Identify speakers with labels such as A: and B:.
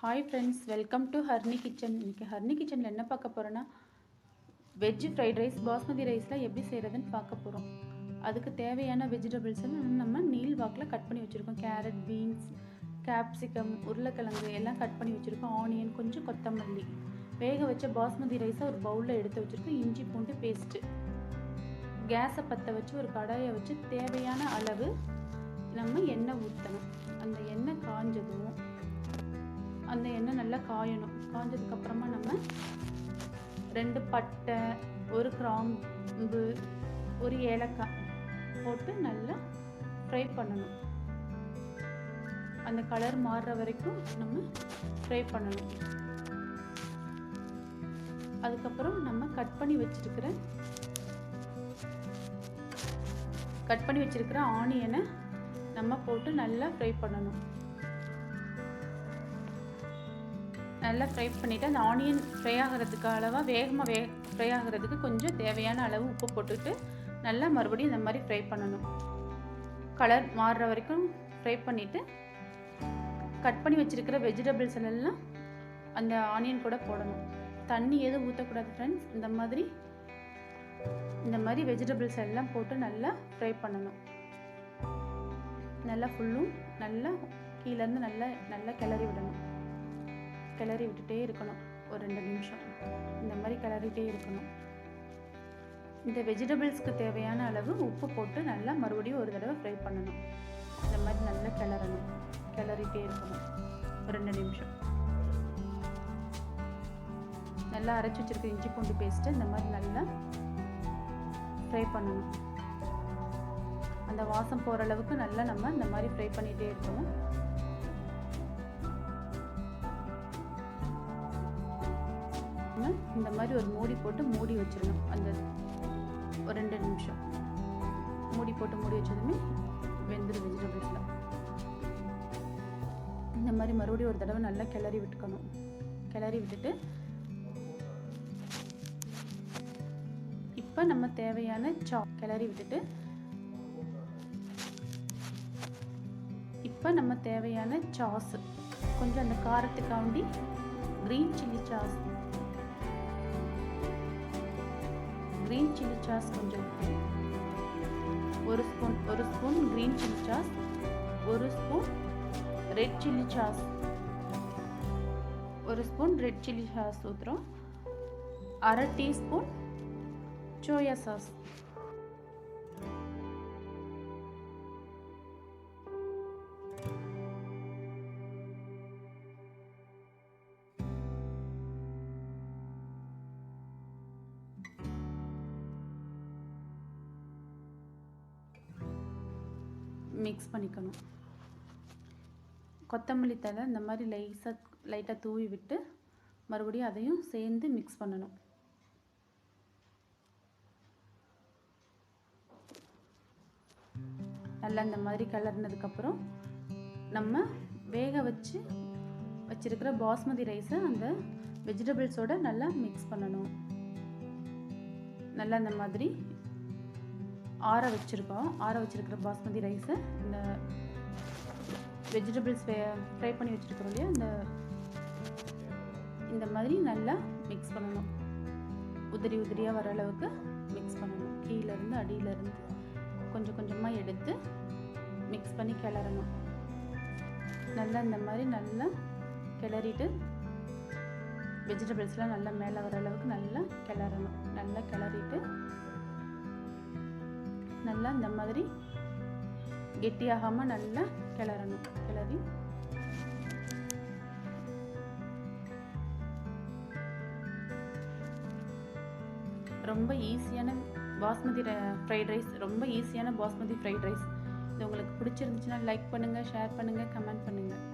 A: Hi friends, welcome to ஹர்னி kitchen. இன்றைக்கி ஹர்னி கிச்சனில் என்ன பார்க்க போகிறோன்னா, வெஜ் ஃப்ரைட் ரைஸ் பாஸ்மதி ரைஸில் எப்படி செய்கிறதுன்னு பார்க்க போகிறோம். அதுக்கு தேவையான வெஜிடபிள்ஸ் நம்ம நீல் வாக்கில் கட் பண்ணி வச்சுருக்கோம். கேரட், பீன்ஸ், கேப்சிகம், உருளைக்கிழங்கு எல்லாம் கட் பண்ணி வச்சுருக்கோம். ஆனியன், கொஞ்சம் கொத்தமல்லி, வேக வச்ச பாஸ்மதி ரைஸை ஒரு பவுலில் எடுத்து வச்சுருக்கோம். இஞ்சி பூண்டு பேஸ்ட்டு. கேஸை பற்ற வச்சு ஒரு கடாயை வச்சு தேவையான அளவு நம்ம எண்ணெய் ஊற்றணும். அந்த எண்ணெய் காஞ்சதும் அந்த எண்ணெய் நல்லா காயணும். காஞ்சதுக்கப்புறமா நம்ம 2 பட்டை, 1 கிராம்பு, 1 ஏலக்காய் போட்டு நல்லா ஃப்ரை பண்ணணும். அந்த கலர் மாறுற வரைக்கும் நம்ம ஃப்ரை பண்ணணும். அதுக்கப்புறம் நம்ம கட் பண்ணி வச்சிருக்கிற ஆனியனை நம்ம போட்டு நல்லா ஃப்ரை பண்ணணும். நல்லா ஃப்ரை பண்ணிவிட்டு அந்த ஆனியன் ஃப்ரை ஆகிறதுக்கு அளவாக வேகமாக ஃப்ரை ஆகிறதுக்கு கொஞ்சம் தேவையான அளவு உப்பு போட்டுட்டு நல்லா மறுபடியும் இந்த மாதிரி ஃப்ரை பண்ணணும். கலர் மாறுற வரைக்கும் ஃப்ரை பண்ணிவிட்டு கட் பண்ணி வச்சுருக்கிற வெஜிடபிள்ஸ் எல்லாம் அந்த ஆனியன் கூட போடணும். தண்ணி எதுவும் ஊற்றக்கூடாது ஃப்ரெண்ட்ஸ். இந்த மாதிரி வெஜிடபிள்ஸ் எல்லாம் போட்டு நல்லா ஃப்ரை பண்ணணும். நல்லா ஃபுல்லும் நல்லா கீழேருந்து நல்லா கிளறி விடணும். கிளறி விட்டுட்டே இருக்கணும். ஒரு 2 நிமிஷம் இந்த மாதிரி கிளறிட்டே இருக்கணும். இந்த வெஜிடபிள்ஸ்க்கு தேவையான அளவு உப்பு போட்டு நல்லா மறுபடியும் ஒரு தடவை ஃப்ரை பண்ணணும். இந்த மாதிரி நல்லா கிளறிட்டே இருக்கணும் ஒரு 2 நிமிஷம். நல்லா அரைச்சி வச்சிருக்க இஞ்சி பூண்டு பேஸ்ட்டு இந்த மாதிரி நல்லா ஃப்ரை பண்ணணும். அந்த வாசம் போகிற அளவுக்கு நல்லா நம்ம இந்த மாதிரி ஃப்ரை பண்ணிகிட்டே இருக்கணும். இந்த மாதிரி ஒரு மூடி போட்டு மூடி வச்சிடணும். அந்த ஒரு 2 நிமிஷம் மூடி போட்டு மூடி வச்சதுமே வெந்துடும் வெஜிடபிள்ஸில். இந்த மாதிரி மறுபடியும் ஒரு தடவை நல்லா கிளறி விட்டுக்கணும். கிளறி விட்டுட்டு இப்போ நம்ம தேவையான கிளறி விட்டுட்டு இப்போ நம்ம தேவையான சாஸ் கொஞ்சம் அந்த காரத்துக்காண்டி க்ரீன் சில்லி சாஸ் கொஞ்சம், ஒரு spoon green chilli sauce, 1 spoon red chilli sauce, 1 spoon red chilli sauce ஊற்றுறோம். 1/2 டீஸ்பூன் சோயா சாஸ், மிக்ஸ் பண்ணிக்கணும். கொத்தமல்லி தழை இந்த மாதிரி லைட்டாக தூவி விட்டு மறுபடியும் அதையும் சேர்ந்து மிக்ஸ் பண்ணணும். நல்லா இந்த மாதிரி கிளறினதுக்கப்புறம் நம்ம வேக வச்சிருக்கிற பாஸ்மதி ரைஸை அந்த வெஜிடபிள்ஸோட நல்லா மிக்ஸ் பண்ணணும். நல்லா இந்த மாதிரி ஆற வச்சிருக்கிற பாஸ்மதி ரைஸை இந்த வெஜிடபிள்ஸ் ஃப்ரை பண்ணி வச்சுருக்கிறோம் இல்லையா, இந்த மாதிரி நல்லா மிக்ஸ் பண்ணணும். உதிரியாக வர அளவுக்கு மிக்ஸ் பண்ணணும். கீழேருந்து அடியிலேருந்து கொஞ்சம் கொஞ்சமாக எடுத்து மிக்ஸ் பண்ணி கிளறணும். நல்லா இந்த மாதிரி நல்லா கிளறிட்டு வெஜிடபிள்ஸ்லாம் நல்லா மேலே வர அளவுக்கு நல்லா கிளறணும். நல்லா கிளறிட்டு நல்லா இந்த மாதிரி கெட்டியாகாமல் நல்லா கிளறணும். கிளறி ரொம்ப ஈஸியான பாஸ்மதி ஃப்ரைட் ரைஸ், ரொம்ப ஈஸியான பாஸ்மதி ஃப்ரைட் ரைஸ். இது உங்களுக்கு பிடிச்சிருந்துச்சுன்னா லைக் பண்ணுங்கள், ஷேர் பண்ணுங்கள், கமெண்ட் பண்ணுங்கள்.